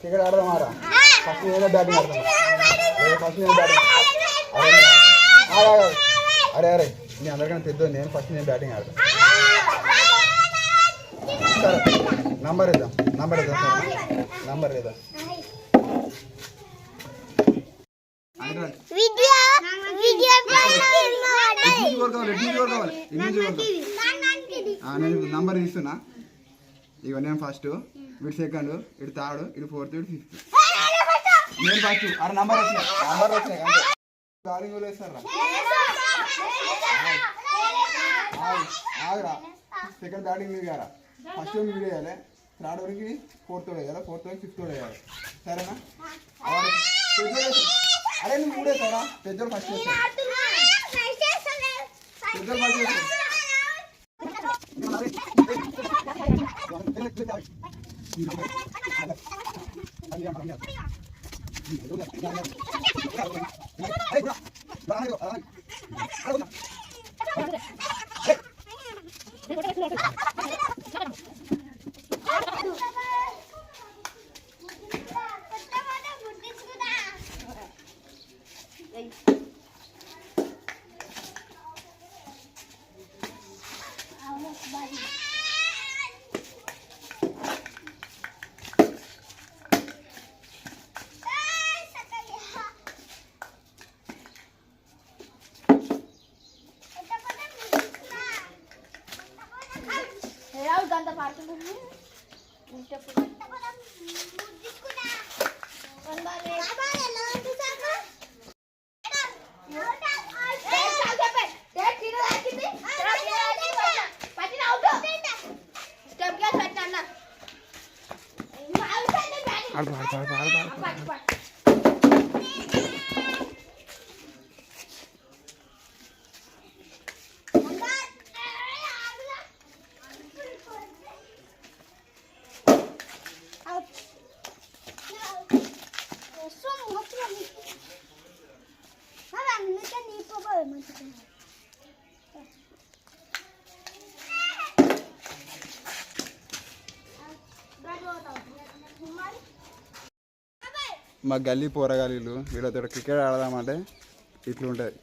Cricket ఆడదామారా? First నేనే batting ఆడతాను. First నేను బ్యాటింగ్. అరే అరే నేను అందరికన్నా పెద్ద, నేను ఫస్ట్ నేను బ్యాటింగ్ ఆడతాను. సరే నంబర్ ఇద్దాం సార్, నంబర్ ఇద్దాం. నేను నంబర్ ఇస్తున్నా. ఇక నేను ఫస్ట్, వీడు సెకండ్, ఇటు థర్డ్, ఇటు ఫోర్త్, ఇటు ఫిఫ్త్. నేను ఫస్ట్. అరే నంబర్ వచ్చినాయి బౌలింగ్ వేస్తారా? ఆగరా, సెకండ్ బ్యాటింగ్ మీరు కదా. ఫస్ట్ మీరు వేయాలి, థర్డ్ వరకు ఫోర్త్ వేయాలి, ఫోర్త్ వరకు ఫిఫ్త్ వేయాలి. సరేనా? అరే నువ్వు కూడా వేస్తారా? పెద్దలు ఫస్ట్ వేస్తాను. పెద్దలు ఫస్ట్ వేస్తాను. మా గల్లీ పోరగాళ్ళు వీళ్ళతో క్రికెట్ ఆడదామంటే ఇట్లుంటుంది.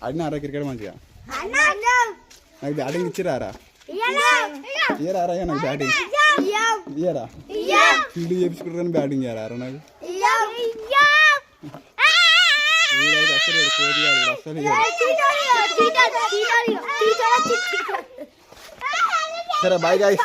ఆడినారా క్రికెట్ మంచిగా? నాకు బ్యాటింగ్ ఇచ్చిరారా? ఇయ్యరారా నాకు బ్యాటింగ్ ఇయ్యరా? ఫీల్డ్ చేపించుకుంటారు కానీ బ్యాటింగ్ ఇయ్యరారా నాకు? అసలు అసలు సరే బాయ్ గాయ్స్.